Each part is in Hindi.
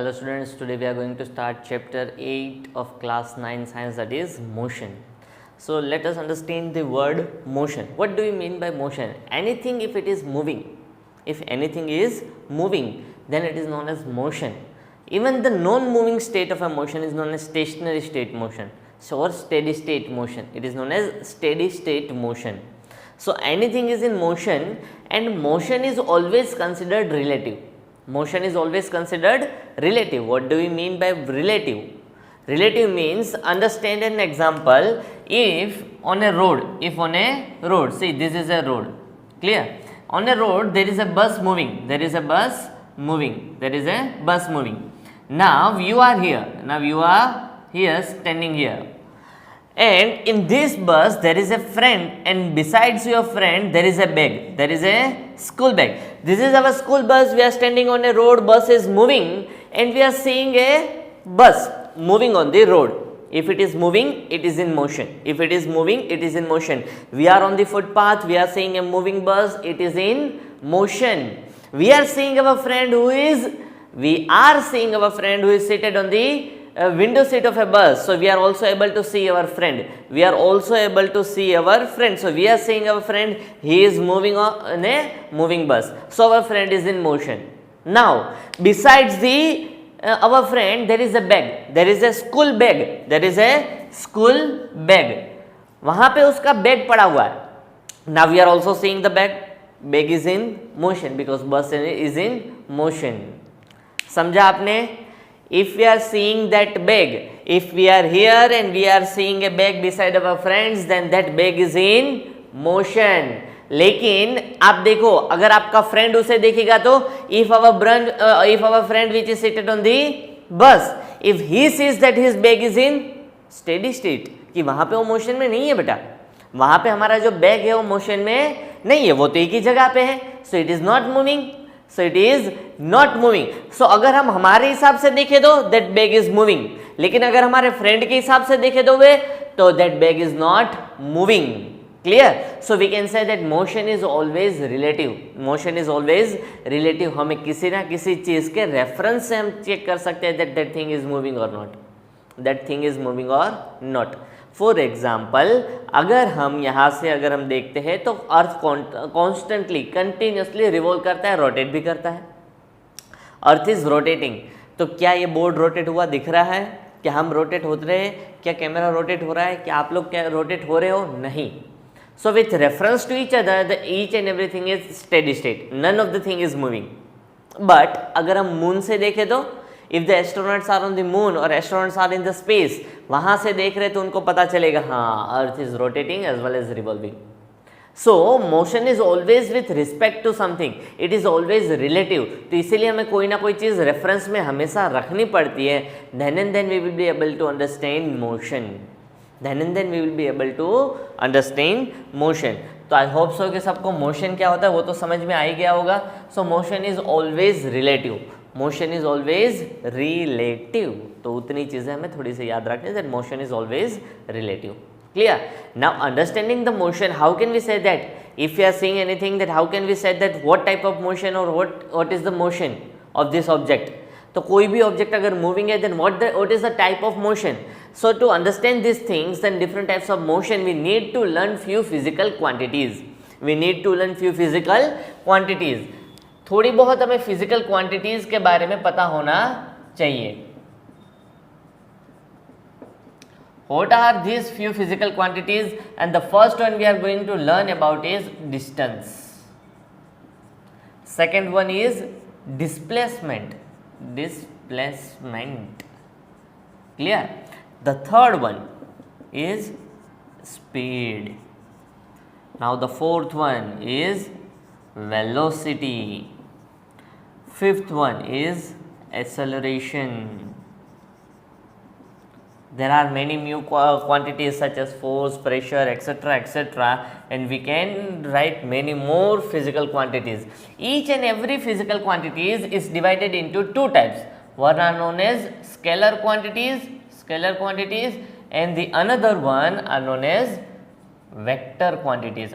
Hello students, today we are going to start chapter 8 of class 9 science, that is motion. So let us understand the word motion. What do you mean by motion? Anything if it is moving. If anything is moving, then it is known as motion. Even the non-moving state of a motion is known as stationary state motion. So or steady state motion. It is known as steady state motion. So anything is in motion, and motion is always considered relative. Motion is always considered relative. What do we mean by relative? Relative means, understand an example. If on a road, see this is a road, clear? On a road there is a bus moving, Now you are here, standing here. And in this bus there is a friend, and besides your friend there is a bag, there is a school bag. This is our school bus. We are standing on a road, bus is moving, and we are seeing a bus moving on the road. If it is moving, it is in motion. If it is moving, it is in motion. We are on the footpath, we are seeing a moving bus, it is in motion. We are seeing our friend who is seated on the window seat of a bus. So we are also able to see our friend. So we are seeing our friend, he is moving on a moving bus. So our friend is in motion. Now besides our friend there is a bag, there is a school bag, वहाँ पे उसका बैग पड़ा हुआ है. Now we are also seeing the bag is in motion because bus is in motion. समझा आपने? If we are seeing that bag, if we are here and we are seeing a bag beside our friends, then that bag is in motion. लेकिन आप देखो, अगर आपका फ्रेंड उसे देखेगा तो if our friend which is seated on the bus, if he sees that his bag is in steady state, कि वहां पे वो मोशन में नहीं है बेटा, वहां पे हमारा जो बैग है वो मोशन में नहीं है, वो तो एक ही जगह पे है. So it is not moving. So अगर हम हमारे हिसाब से देखें तो दैट बैग इज मूविंग, लेकिन अगर हमारे फ्रेंड के हिसाब से देखें तो that bag is not moving. Clear? So we can say that motion is always relative. हमें किसी ना किसी चीज के रेफरेंस से हम चेक कर सकते हैं दैट थिंग इज मूविंग और नॉट. फॉर एग्जाम्पल, अगर हम यहाँ से हम देखते हैं तो अर्थ कॉन्स्टेंटली कंटिन्यूसली रिवॉल्व करता है, रोटेट भी करता है. अर्थ इज रोटेटिंग. तो क्या ये बोर्ड रोटेट हुआ दिख रहा है? क्या हम रोटेट होते रहे? क्या कैमरा रोटेट हो रहा है? क्या आप लोग क्या रोटेट हो रहे हो? नहीं. So with reference to each other each and everything is steady state, none of the thing is moving. But अगर हम मून से देखें तो if the astronauts are on the moon और astronauts are in the space, वहां से देख रहे तो उनको पता चलेगा हाँ, earth is rotating as well as revolving. So motion is always with respect to something, it is always relative. तो इसीलिए हमें कोई ना कोई चीज रेफरेंस में हमेशा रखनी पड़ती है. Then and then we will be able to understand motion. तो आई होप सो कि सबको मोशन क्या होता है वो तो समझ में आ ही गया होगा. सो मोशन इज ऑलवेज रिलेटिव. तो उतनी चीजें हमें थोड़ी सी याद रखनी है, that motion is always relative. Clear? Now understanding the motion, how can we say that? If we are seeing anything, that how can we say that what type of motion or what is the motion of this object? तो कोई भी object अगर moving है, then what is the type of motion? So to understand these things and different types of motion, we need to learn few physical quantities. थोड़ी बहुत हमें फिजिकल क्वांटिटीज के बारे में पता होना चाहिए. What are these few physical quantities? And the first one we are going to learn about is distance. Second one is displacement. Clear? The third one is speed. Now the fourth one is velocity. Fifth one is acceleration. There are many new quantities such as force, pressure, etc., and we can write many more physical quantities. Each and every physical quantities is divided into two types. One are known as scalar quantities, and the another one are known as vector quantities.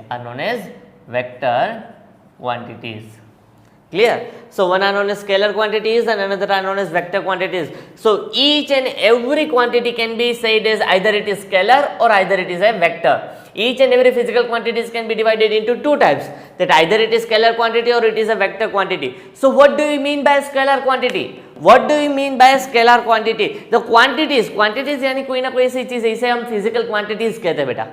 Clear? So one are known as scalar quantities and another are known as vector quantities. So each and every quantity can be said as either it is scalar or either it is a vector. Each and every physical quantities can be divided into two types, that either it is scalar quantity or it is a vector quantity. So what do you mean by scalar quantity? What do you mean by scalar quantity? The quantities यानी कोई ना कोई ऐसी चीज है, इसे हम physical quantities कहते हैं बेटा.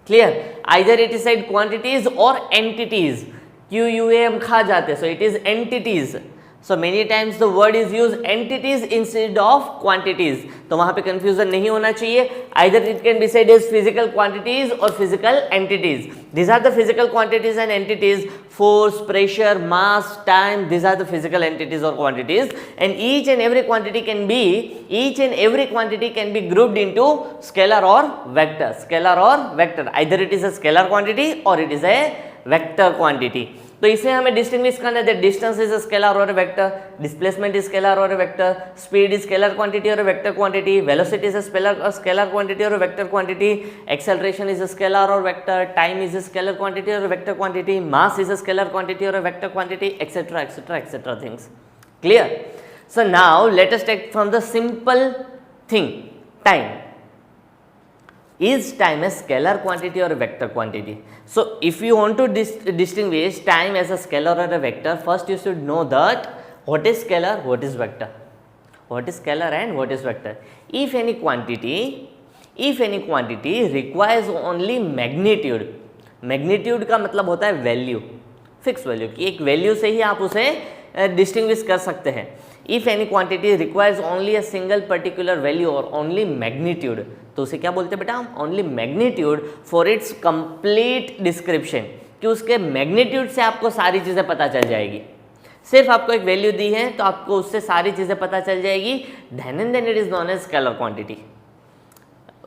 Clear? Either it is said quantities or entities. QUA हम खा जाते, so it is entities. So many times the word is used entities instead of quantities. तो वहाँ पे confusion नहीं होना चाहिए. Either it can be said as physical quantities or physical entities. These are the physical quantities and entities. Force, pressure, mass, time. These are the physical entities or quantities. And each and every quantity can be grouped into scalar or vector. Scalar or vector. Either it is a scalar quantity or it is a vector quantity. तो इसे हमें डिस्टिंग्विश करना है. डिस्टेंस इज स्केलर और वेक्टर, डिस्प्लेसमेंट इज स्केलर और vector, speed is scalar quantity और vector quantity, velocity is scalar quantity और vector quantity, acceleration is scalar और vector, time is scalar quantity और vector quantity, mass is scalar quantity और vector quantity, etcetera etcetera etcetera things. Clear? So now let us take from the simple thing, time. Is time a scalar quantity or a vector quantity? So if you want to distinguish time as a scalar or a vector, first you should know that what is scalar, what is vector. What is scalar and what is vector? If any quantity requires only magnitude, magnitude का मतलब होता है वैल्यू, फिक्स वैल्यू की एक वैल्यू से ही आप उसे डिस्टिंग्विश कर सकते हैं. If any quantity requires only a single particular value or only magnitude, तो उसे क्या बोलते हैं बेटा हम? Only magnitude for its complete description, कि उसके मैग्नीट्यूड से आपको सारी चीज़ें पता चल जाएगी. सिर्फ आपको एक वैल्यू दी है तो आपको उससे सारी चीज़ें पता चल जाएगी. then and then it is known as scalar quantity.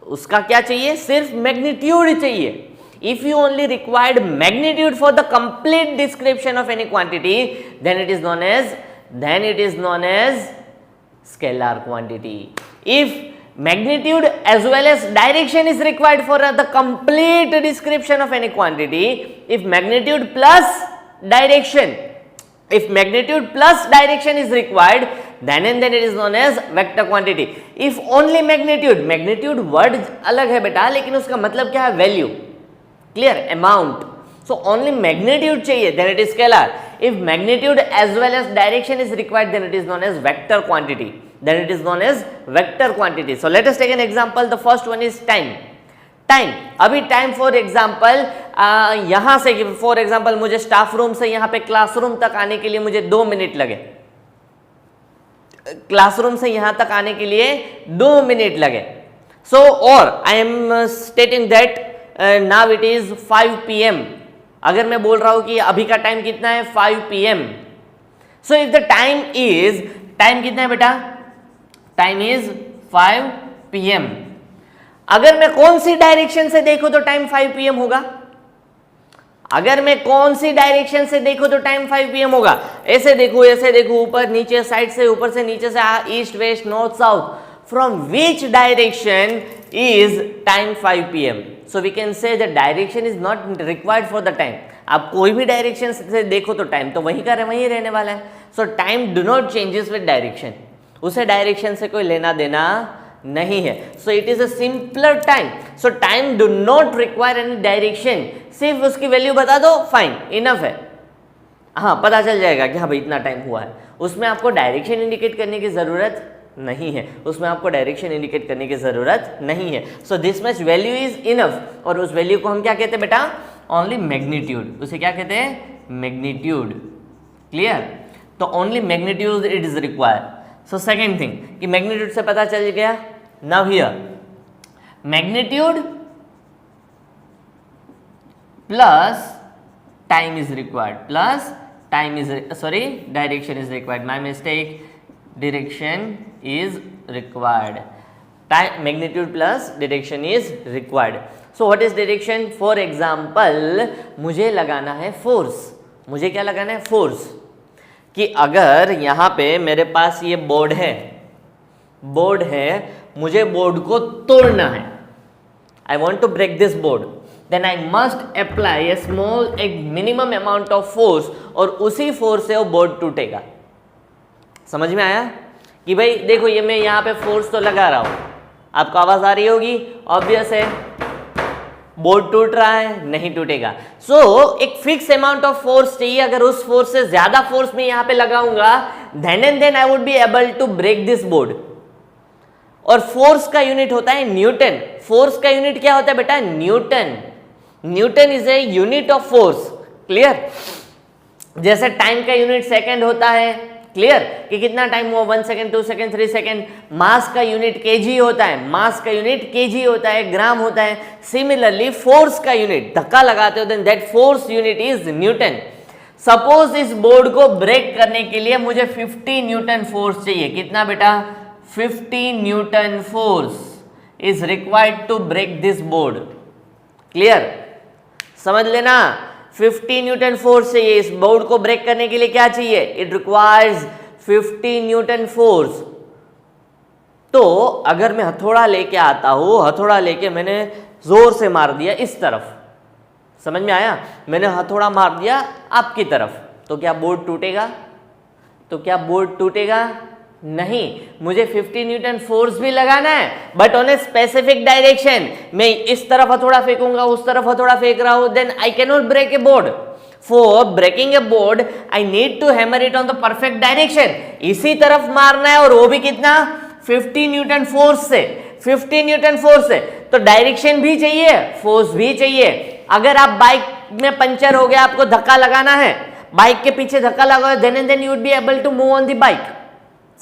उसका क्या चाहिए? सिर्फ मैग्नीट्यूड चाहिए. If you only required magnitude for the complete description of any quantity, then it is known as scalar quantity. If magnitude as well as direction is required for the complete description of any quantity, if magnitude plus direction is required, then and then it is known as vector quantity. If only magnitude word अलग है बेटा, लेकिन उसका मतलब क्या है? Value. Clear? Amount. So only magnitude चाहिए, then it is scalar. If magnitude as well as direction is required, then it is known as vector quantity. So let us take an example. The first one is time. अभी टाइम फॉर एग्जाम्पल यहाँ से फॉर एग्जाम्पल मुझे स्टाफ रूम से यहाँ पे क्लासरूम तक आने के लिए मुझे 2 मिनट लगे. क्लासरूम से यहाँ तक आने के लिए 2 मिनट लगे. सो और I am stating that now it is 5 PM. अगर मैं बोल रहा हूं कि अभी का टाइम कितना है? 5 PM. So if the time कितना है बेटा? Time is 5 PM. अगर मैं कौन सी डायरेक्शन से देखूं तो टाइम 5 PM होगा. अगर मैं कौन सी डायरेक्शन से देखूं तो टाइम 5 PM होगा. ऐसे देखो, ऊपर नीचे, साइड से, ऊपर से नीचे से, east west north south. From which direction is time 5 PM? So we can say the direction is not required for the time. आप कोई भी डायरेक्शन से देखो तो टाइम तो वहीं का वहीं रहने वाला है. So time do not changes with direction. उसे डायरेक्शन से कोई लेना देना नहीं है. So it is a simpler time. So time do not require any direction. सिर्फ उसकी वैल्यू बता दो, फाइन, इनफ है. हाँ, पता चल जाएगा कि हाँ भाई इतना टाइम हुआ है. उसमें आपको डायरेक्शन इंडिकेट करने की ज़रूरत नहीं है. So this much value is enough. और उस वैल्यू को हम क्या कहते हैं बेटा? Only magnitude. उसे क्या कहते हैं? मैग्नीट्यूड. क्लियर? तो only magnitude it is required. So second thing कि मैग्नीट्यूड से पता चल गया. Now here magnitude plus time is required. Direction is required. My mistake. Direction is required. Time magnitude plus direction is required. So what is direction? For example, मुझे लगाना है force. मुझे क्या लगाना है? force. कि अगर यहाँ पे मेरे पास ये बोर्ड है, मुझे बोर्ड को तोड़ना है. I want to break this board. Then I must apply a small एक मिनिमम अमाउंट ऑफ फोर्स, और उसी फोर्स से वो बोर्ड टूटेगा। समझ में आया कि भाई देखो ये मैं यहाँ पे फोर्स तो लगा रहा हूँ, आपको आवाज आ रही होगी, ऑब्वियस है, बोर्ड टूट रहा है, नहीं टूटेगा। सो एक फिक्स अमाउंट ऑफ फोर्स चाहिए, अगर उस फोर्स से ज्यादा फोर्स मैं यहाँ पे लगाऊंगा then and then I would be able to break this board. और फोर्स का यूनिट होता है न्यूटन। फोर्स का यूनिट क्या होता है बेटा? Newton. Newton is a unit of force. Clear? जैसे टाइम का यूनिट सेकंड होता है, क्लियर, कि कितना टाइम हुआ, 1 सेकंड, 2 सेकंड, 3 सेकंड। मास का यूनिट केजी होता है, मास का यूनिट केजी होता है, ग्राम होता है। सिमिलरली फोर्स का यूनिट, धक्का लगाते हो then that force unit is newton. Suppose इस बोर्ड को ब्रेक करने के लिए मुझे 50 न्यूटन फोर्स चाहिए। कितना बेटा? 50 newton force is required to break this board. Clear? समझ लेना, 50 न्यूटन फोर्स चाहिए इस बोर्ड को ब्रेक करने के लिए। क्या चाहिए? It requires 50 newton force. तो अगर मैं हथौड़ा लेके आता हूं, हथौड़ा लेके मैंने जोर से मार दिया इस तरफ, समझ में आया? मैंने हथौड़ा मार दिया आपकी तरफ, तो क्या बोर्ड टूटेगा? तो क्या बोर्ड टूटेगा? नहीं। मुझे 50 न्यूटन फोर्स भी लगाना है, but on a specific direction. मैं इस तरफ हथौड़ा फेंकूंगा, उस तरफ हथौड़ा फेंक रहा हूं, then I can not break a board. For breaking a board I need to hammer it on the perfect direction. इसी तरफ मारना है, और वो भी कितना? 50 न्यूटन फोर्स से। 50 न्यूटन फोर्स से तो डायरेक्शन भी चाहिए, फोर्स भी चाहिए। अगर आप बाइक में पंचर हो गया, आपको धक्का लगाना है, बाइक के पीछे धक्का लगाओ, then and then you would be able to move on the bike.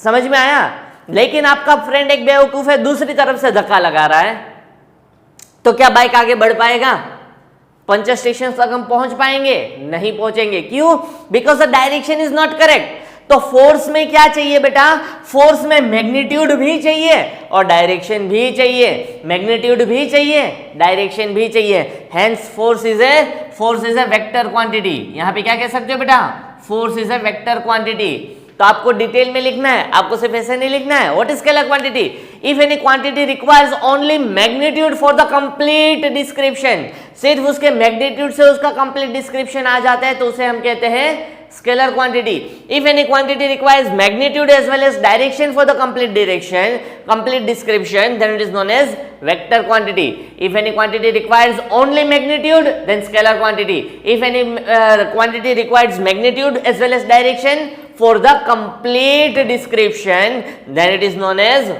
समझ में आया? लेकिन आपका फ्रेंड एक बेवकूफ है, दूसरी तरफ से धक्का लगा रहा है, तो क्या बाइक आगे बढ़ पाएगा? पंचर स्टेशन तक हम पहुंच पाएंगे? नहीं पहुंचेंगे। क्यों? Because the direction is not correct. तो फोर्स में क्या चाहिए बेटा? फोर्स में मैग्नीट्यूड भी चाहिए और डायरेक्शन भी चाहिए। मैग्नीट्यूड भी चाहिए, डायरेक्शन भी चाहिए। Hence force is a vector quantity. यहां पे क्या कह सकते हो बेटा? Force is a vector quantity. तो आपको डिटेल में लिखना है, आपको सिर्फ ऐसे नहीं लिखना है। What is scalar quantity? If any quantity requires only magnitude for the complete description, सिर्फ उसके मैग्नीट्यूड से उसका कंप्लीट डिस्क्रिप्शन आ जाता है, तो उसे हम कहते हैं scalar quantity. If any quantity requires magnitude as well as direction for the complete description, then it is known as vector quantity. If any quantity requires only magnitude, then scalar quantity. If any quantity requires magnitude as well as direction for the complete description, then it is known as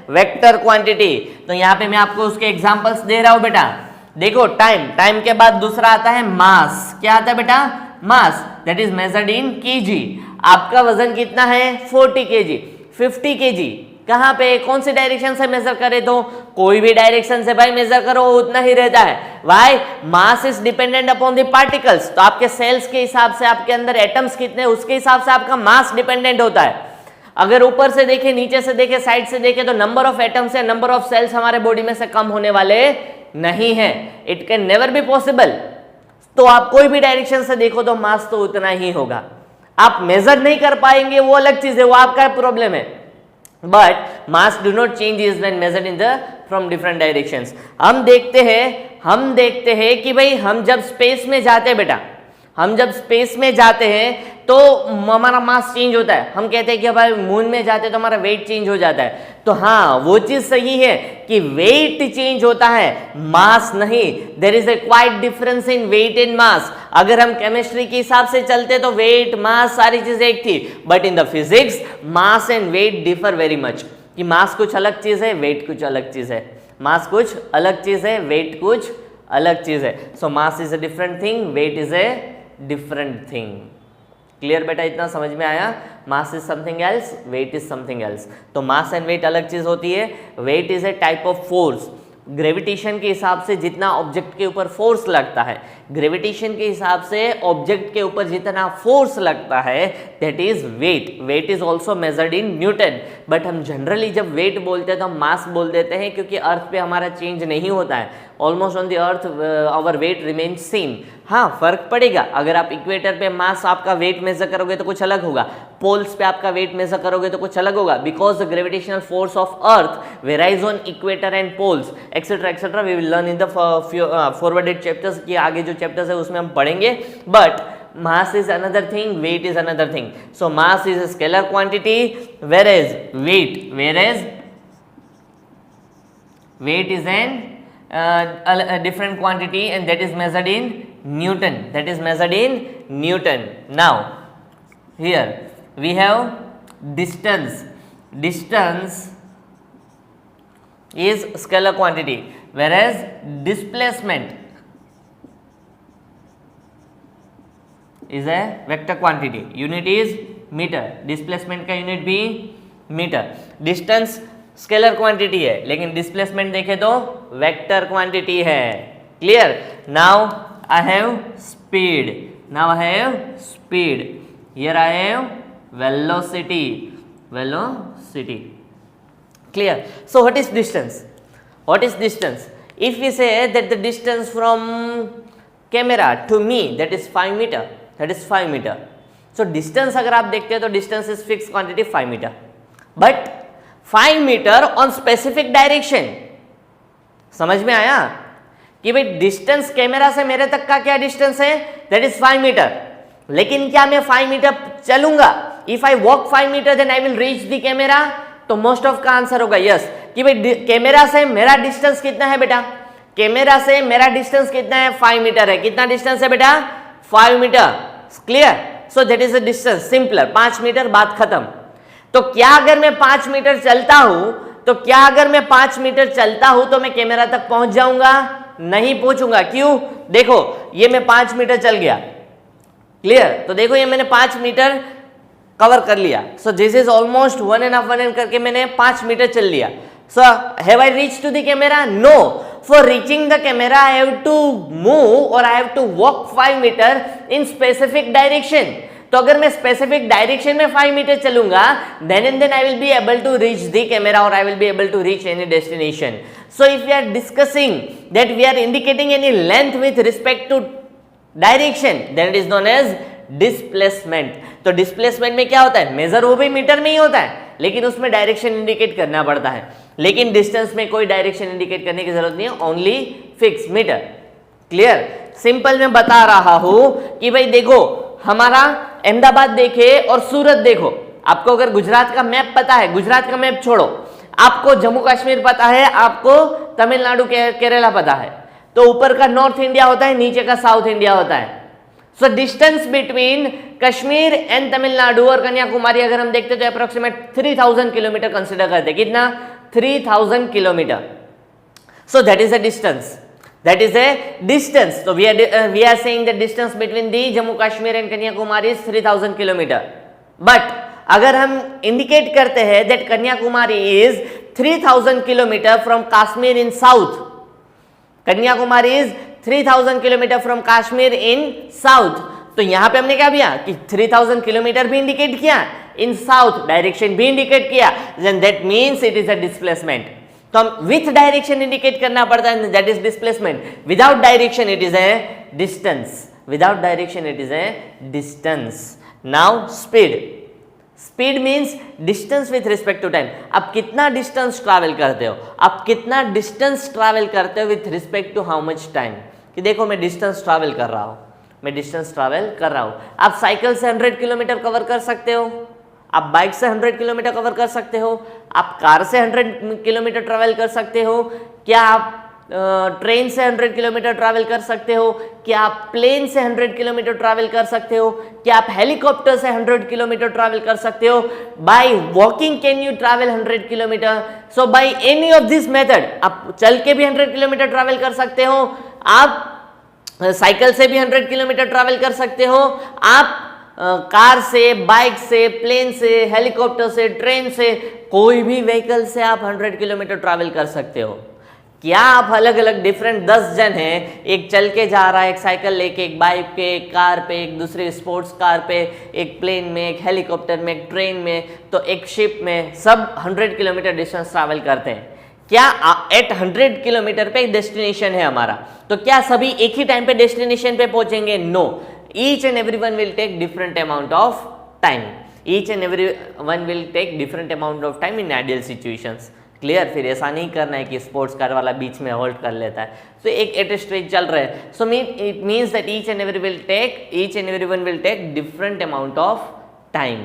vector quantity. तो यहाँ पे मैं आपको उसके एग्जांपल्स दे रहा हूँ बेटा। देखो, टाइम के बाद दूसरा आता है मास। क्या आता है बेटा? Mass, that is measured in KG. आपका वजन कितना है? 40 केजी। 50 केजी कहाँ पे, कौन सी डायरेक्शन से मेजर करे? तो कोई भी डायरेक्शन से भाई मेजर करो, उतना ही रहता है। Why? Mass is dependent upon the particles. तो आपके सेल्स के हिसाब से, आपके अंदर एटम्स कितने, उसके हिसाब से आपका मास डिपेंडेंट होता है। अगर ऊपर से देखे, नीचे से देखे, साइड से देखे, तो नंबर ऑफ एटम्स या नंबर ऑफ सेल्स हमारे बॉडी में से कम होने वाले नहीं है। It can never be possible. तो आप कोई भी डायरेक्शन से देखो तो मास तो उतना ही होगा। आप मेजर नहीं कर पाएंगे, वो अलग चीज है, वो आपका प्रॉब्लम है। But mass do not changes when measured in the from different directions. हम देखते हैं कि भाई हम जब स्पेस में जाते हैं बेटा, हम जब स्पेस में जाते हैं तो हमारा मास चेंज होता है। हम कहते हैं कि भाई मून में जाते हैं तो हमारा वेट चेंज हो जाता है। तो हाँ, वो चीज सही है कि वेट चेंज होता है, मास नहीं। There is a quite difference in weight and mass. अगर हम केमिस्ट्री के हिसाब से चलते तो वेट, मास सारी चीजें एक थी, but in the physics mass and weight differ very much. कि मास कुछ अलग चीज है, वेट कुछ अलग चीज है। मास कुछ अलग चीज है, वेट कुछ अलग चीज है। So mass is a different thing, weight is a different thing. Clear बेटा? इतना समझ में आया? Mass is something else, weight is something else. तो मास एंड वेट अलग चीज होती है। Weight is a type of force. Gravitation के हिसाब से जितना ऑब्जेक्ट के ऊपर फोर्स लगता है, ग्रेविटेशन के हिसाब से ऑब्जेक्ट के ऊपर जितना फोर्स लगता है, that is weight. Weight is also measured in newton. But हम जनरली जब वेट बोलते हैं तो हम मास बोल देते हैं, क्योंकि अर्थ पे हमारा चेंज नहीं होता है। Almost on the earth our weight remain same. हाँ, फर्क पड़ेगा, अगर आप इक्वेटर पे मास आपका वेट मेजर करोगे तो कुछ अलग होगा, पोल्स पे आपका वेट मेजर करोगे तो कुछ अलग होगा, because the gravitational force of earth varies on equator and poles etcetera we will learn in the forwarded chapters. की आगे जो चैप्टर्स है उसमें हम पढ़ेंगे। But mass is another thing, weight is another thing. So mass is a scalar quantity, whereas weight is a different quantity, and that is measured in Newton. Now here we have distance is scalar quantity, whereas displacement is a vector quantity. Unit is meter, displacement का unit भी meter. Distance scalar quantity है, लेकिन displacement देखें तो vector quantity है। Clear? Now I have speed. Here I have velocity. Clear? So what is distance? If we say that the distance from camera to me, that is 5 meter. So distance अगर आप देखते हैं तो distance is fixed quantity 5 meter. But 5 meter on specific direction. समझ में आया कि भाई डिस्टेंस कैमरा से मेरे तक का क्या डिस्टेंस है, दैट इज 5 मीटर। लेकिन क्या मैं 5 मीटर चलूंगा? If I walk 5 meter then I will reach the camera. तो मोस्ट ऑफ का आंसर होगा यस, कि भाई कैमरा से मेरा डिस्टेंस कितना है बेटा? कैमरा से मेरा डिस्टेंस कितना है? 5 मीटर है। कितना डिस्टेंस है बेटा? 5 मीटर। Clear? So that is the distance, simpler, 5 meter, बात खत्म। तो क्या अगर मैं 5 मीटर चलता हूं तो मैं कैमरा तक पहुंच जाऊंगा? नहीं पहुंचूंगा। क्यों? देखो ये मैं 5 मीटर चल गया। क्लियर? तो देखो ये मैंने 5 मीटर कवर कर लिया। सो दिस इज ऑलमोस्ट 1.5 करके मैंने 5 मीटर चल लिया। So have I reached to the camera? No. For reaching the camera, I have to move or I have to walk 5 meter in specific direction. तो अगर मैं specific direction में 5 meter चलूंगा, then and then I will be able to reach the camera or I will be able to reach any destination. So if we are discussing that we are indicating any length with respect to direction, then it is known as displacement. तो डिस्प्लेसमेंट में क्या होता है? मेजर वो भी मीटर में ही होता है, लेकिन उसमें डायरेक्शन इंडिकेट करना पड़ता है। लेकिन डिस्टेंस में कोई डायरेक्शन इंडिकेट करने की जरूरत नहीं है, only fix meter. Clear? Simple मैं बता रहा हूं कि भाई देखो हमारा अहमदाबाद देखे और सूरत देखो। आपको अगर गुजरात का मैप पता है, गुजरात का मैप छोड़ो, आपको जम्मू कश्मीर पता है, आपको तमिलनाडु केरला पता है, तो ऊपर का नॉर्थ इंडिया होता है, नीचे का साउथ इंडिया होता है। So distance between Kashmir and Tamil Nadu और कन्याकुमारी अगर हम देखते तो अप्रोक्सीमेट 3000 किलोमीटर कंसिडर करते हैं। कितना? 3000 kilometre. So that is a distance. So we are saying the distance between the Jammu Kashmir and Kanyakumari is 3000 kilometer. But अगर हम indicate करते हैं that Kanyakumari is 3000 kilometer from Kashmir in south. Kanyakumari is 3000 kilometre from Kashmir in south. तो यहां पे हमने क्या किया कि 3000 किलोमीटर भी इंडिकेट किया, इन साउथ डायरेक्शन भी इंडिकेट किया, then that means it is a displacement. तो हम विथ डायरेक्शन इंडिकेट करना पड़ता है, that is displacement. Without direction it is a distance. Now speed means distance with respect to time. आप कितना डिस्टेंस ट्रैवल करते हो with respect to how much time. कि देखो मैं डिस्टेंस ट्रैवल कर रहा हूं। आप साइकिल से 100 किलोमीटर कवर कर सकते हो, आप बाइक से 100 किलोमीटर कवर कर सकते हो, आप कार से 100 किलोमीटर ट्रैवल कर सकते हो, क्या आप ट्रेन से 100 किलोमीटर ट्रैवल कर सकते हो, क्या आप प्लेन से 100 किलोमीटर ट्रैवल कर सकते हो, क्या आप हेलीकॉप्टर से 100 किलोमीटर ट्रैवल कर सकते हो, by walking can you travel 100 kilometre. So by any of this method आप चल के भी 100 किलोमीटर ट्रैवल कर सकते हो, आप साइकिल से भी 100 किलोमीटर ट्रैवल कर सकते हो, आप कार से, बाइक से, प्लेन से, हेलीकॉप्टर से, ट्रेन से, कोई भी व्हीकल से आप 100 किलोमीटर ट्रैवल कर सकते हो। क्या आप अलग अलग डिफरेंट 10 जन हैं, एक चल के जा रहा है, एक साइकिल लेके, एक बाइक पे, एक कार पे, एक दूसरे स्पोर्ट्स कार पे, एक प्लेन में, एक हेलीकॉप्टर में, एक ट्रेन में, तो एक शिप में, सब 100 किलोमीटर डिस्टेंस ट्रैवल करते हैं। क्या एट 100 किलोमीटर पे डेस्टिनेशन है हमारा, तो क्या सभी एक ही टाइम पे डेस्टिनेशन पे पहुंचेंगे? No, each and every one will take different amount of time, each and every one will take different amount of time in ideal situations. Clear? फिर ऐसा नहीं करना है कि स्पोर्ट्स कार वाला बीच में होल्ड कर लेता है, तो एक एट स्ट्रेच चल रहा है, so it means that each and every one will take different amount of time.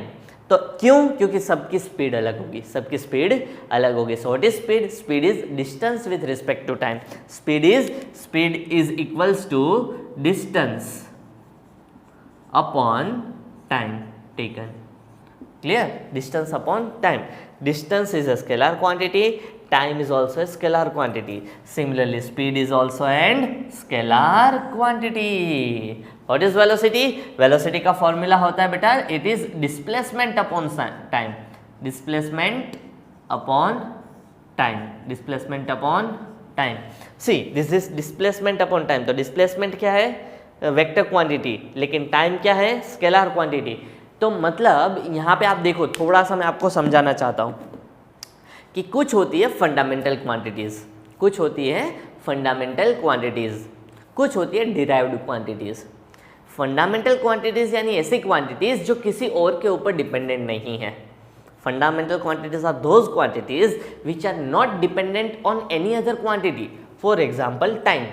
तो क्यों? क्योंकि सबकी स्पीड अलग होगी, सबकी स्पीड अलग होगी। So what is speed? Speed is distance with respect to time. Speed is equals to distance upon time taken. Clear? Distance upon time. Distance is a scalar quantity, time is also a scalar quantity. Similarly, speed is also an scalar quantity. What is velocity? Velocity का formula होता है बेटा, it is displacement upon time. Displacement upon time. Displacement upon time. See, this is displacement upon time. तो displacement क्या है? वेक्टर क्वांटिटी, लेकिन टाइम क्या है? Scalar quantity. तो मतलब यहाँ पे आप देखो, थोड़ा सा मैं आपको समझाना चाहता हूँ कि कुछ होती है फंडामेंटल क्वांटिटीज़, कुछ होती है फंडामेंटल क्वांटिटीज़, कुछ होती है डिराइव्ड क्वांटिटीज़। फंडामेंटल क्वांटिटीज़ यानी ऐसी क्वांटिटीज़ जो किसी और के ऊपर डिपेंडेंट नहीं है। Fundamental quantities are those quantities which are not dependent on any other quantity. For example time.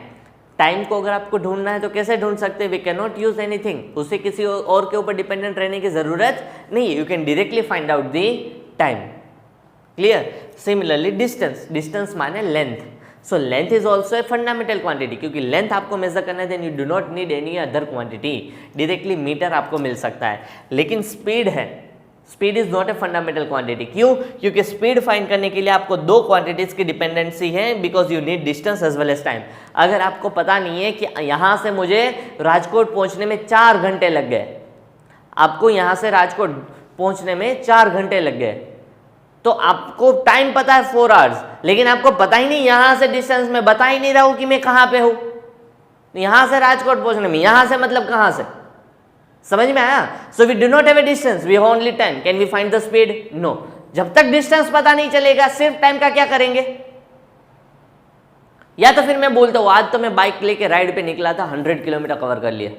Time को अगर आपको ढूंढना है तो कैसे ढूंढ सकते हैं? We can not use anything, उसे किसी और के ऊपर डिपेंडेंट रहने की जरूरत नहीं, you can directly find out the time. Clear? Similarly distance, distance माने length, so length is also a fundamental quantity, क्योंकि लेंथ आपको मेजर करना है, then you do not need any other quantity, directly metre आपको मिल सकता है। लेकिन स्पीड है, speed is not a fundamental quantity. क्यों? क्योंकि स्पीड फाइंड करने के लिए आपको दो क्वांटिटीज की डिपेंडेंसी है, because you need distance as well as time. अगर आपको पता नहीं है कि यहां से मुझे राजकोट पहुंचने में 4 घंटे लग गए, आपको यहां से राजकोट पहुंचने में 4 घंटे लग गए, तो आपको टाइम पता है 4 आवर्स, लेकिन आपको पता ही नहीं, यहां से डिस्टेंस में बता ही नहीं रहा हूं कि मैं कहां पे हूं, यहां से राजकोट पहुंचने में, यहां से मतलब कहां से, समझ में आया? So we do not have a distance, we have only time. Can we find the speed? No. जब तक डिस्टेंस पता नहीं चलेगा, सिर्फ टाइम का क्या करेंगे? या तो फिर मैं बोलता हूं आज तो मैं बाइक लेके राइड पे निकला था, 100 किलोमीटर कवर कर लिया,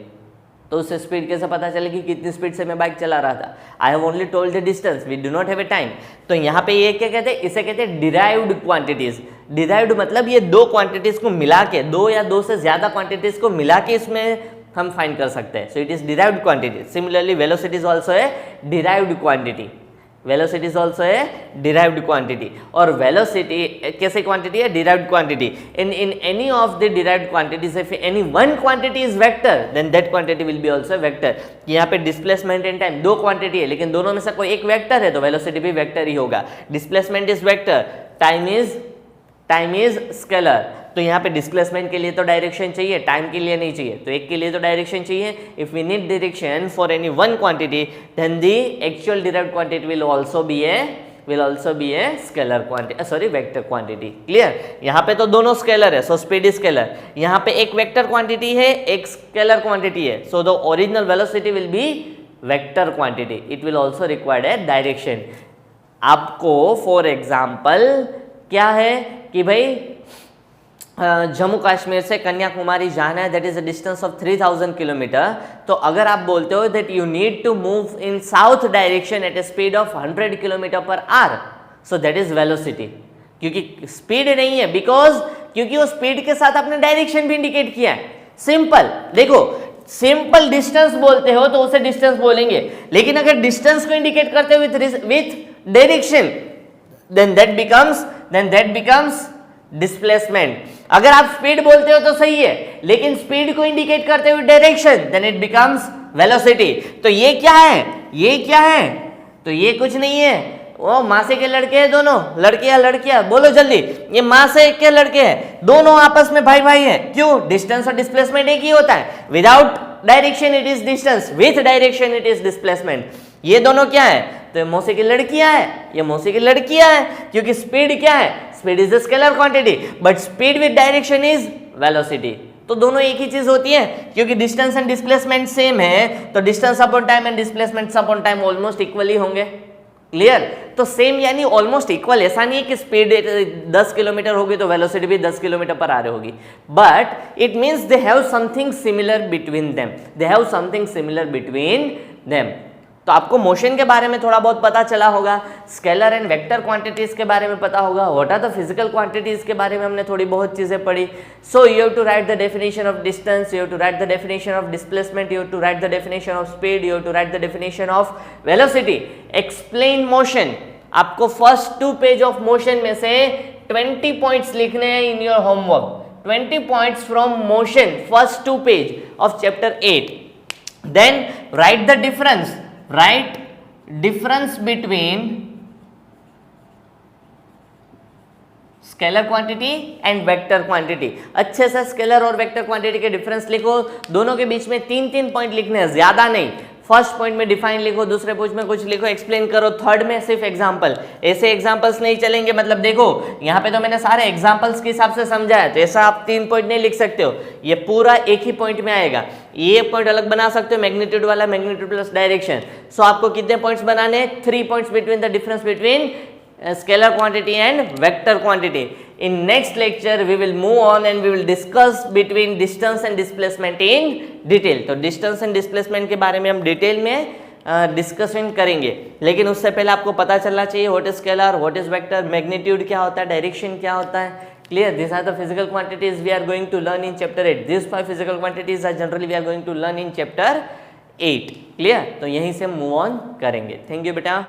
तो उससे स्पीड कैसे पता चलेगी कितनी स्पीड से मैं बाइक चला रहा था? I have only told the distance, we do not have a time. तो यहाँ पे ये क्या कहते हैं? इसे कहते हैं डिराइव्ड क्वांटिटीज। डिराइव्ड मतलब ये दो क्वांटिटीज को मिला के, दो या दो से ज्यादा क्वांटिटीज को मिला के इसमें हम फाइंड कर सकते हैं। So it is derived quantity. Similarly velocity is also a derived quantity, velocity is also a derived quantity. और वेलोसिटी कैसे क्वांटिटी है? Derived quantity. In any of the derived quantities, if any one quantity is vector, then that quantity will be also vector. यहाँ पे डिस्प्लेसमेंट एंड टाइम दो क्वांटिटी है, लेकिन दोनों में से कोई एक वेक्टर है, तो वेलोसिटी भी वेक्टर ही होगा। Displacement is vector, time is scalar. तो यहाँ पे डिस्प्लेसमेंट के लिए तो डायरेक्शन चाहिए, टाइम के लिए नहीं चाहिए, तो एक के लिए तो डायरेक्शन चाहिए। If we need direction for any one quantity, then the actual derived quantity will also be a scalar quantity, sorry vector quantity. Clear? यहाँ पे तो दोनों स्केलर है, सो स्पीड इज स्केलर। यहाँ पे एक वेक्टर क्वांटिटी है, एक स्केलर क्वांटिटी है, so the original velocity will be vector quantity. It will also required A direction. आपको फॉर एग्जाम्पल क्या है कि भाई जम्मू कश्मीर से कन्याकुमारी जाना है, that is a distance of 3000 kilometer. तो अगर आप बोलते हो that you need to move in south direction at a speed of 100 kilometer per hour, so that is velocity. क्योंकि स्पीड नहीं है, क्योंकि वो स्पीड के साथ आपने डायरेक्शन भी इंडिकेट किया है। सिंपल देखो, सिंपल डिस्टेंस बोलते हो तो उसे डिस्टेंस बोलेंगे, लेकिन अगर डिस्टेंस को इंडिकेट करते हो with direction, then that becomes displacement. अगर आप स्पीड बोलते हो तो सही है, लेकिन स्पीड को इंडिकेट करते हुए direction, then it becomes velocity. तो ये क्या है? तो ये कुछ नहीं है, वो माँ से के लड़के हैं दोनों, लड़कियां बोलो जल्दी, ये माँ से के लड़के हैं, दोनों आपस में भाई हैं। क्यों? डिस्टेंस और डिस्प्लेसमेंट एक ही होता है। Without direction it is distance, with direction it is displacement. ये दोनों क्या है? तो ये मौसी की लड़कियां हैं, ये मौसी की लड़कियां हैं, क्योंकि स्पीड क्या है? Speed is the scalar quantity, but speed with direction is velocity. तो दोनों एक ही चीज होती है, क्योंकि डिस्टेंस एंड डिस्प्लेसमेंट सेम है, तो distance upon time and displacement upon time almost equally होंगे। क्लियर? तो सेम यानी ऑलमोस्ट इक्वल, ऐसा नहीं है कि स्पीड 10 किलोमीटर होगी तो वेलोसिटी भी 10 किलोमीटर पर आ रही होगी, but it means they have something similar between them, they have something similar between them. तो आपको मोशन के बारे में थोड़ा बहुत पता चला होगा, स्केलर एंड वेक्टर क्वांटिटीज के बारे में पता होगा, what are the physical quantities के बारे में हमने थोड़ी बहुत चीजें पढ़ी। So you have to write the definition of distance, you have to write the definition of displacement, you have to write the definition of speed, you have to write the definition of velocity, explain motion. आपको फर्स्ट 2 पेज ऑफ मोशन में से 20 पॉइंट्स लिखने हैं in your homework, 20 points from motion, first 2 page of chapter 8। Then write the difference, write difference between scalar quantity and vector quantity. अच्छे से स्केलर और वेक्टर क्वांटिटी के डिफरेंस लिखो, दोनों के बीच में 3-3 पॉइंट लिखने हैं, ज्यादा नहीं। फर्स्ट पॉइंट में डिफाइन लिखो, दूसरे पॉइंट में कुछ लिखो, एक्सप्लेन करो, थर्ड में सिर्फ एग्जांपल। ऐसे एग्जांपल्स नहीं चलेंगे, मतलब देखो यहाँ पे तो मैंने सारे एग्जांपल्स के हिसाब से समझा है, तो ऐसा आप 3 पॉइंट नहीं लिख सकते हो, ये पूरा एक ही पॉइंट में आएगा। ये पॉइंट अलग बना सकते हो, मैग्नीट्यूड वाला, मैग्नीट्यूड प्लस डायरेक्शन। सो आपको कितने पॉइंट्स बनाने हैं? 3 points between the difference between scalar quantity and vector quantity. In next lecture we will move on and we will discuss between distance and displacement in detail. तो distance and displacement के बारे में हम डिटेल में डिस्कशन करेंगे, लेकिन उससे पहले आपको पता चलना चाहिए what is scalar, what is vector, magnitude क्या होता है, डायरेक्शन क्या होता है। Clear? These are the physical quantities we are going to learn in chapter 8. These 5 physical quantities are generally we are going to learn in chapter 8. Clear? तो यहीं से मूव ऑन करेंगे। थैंक यू बेटा।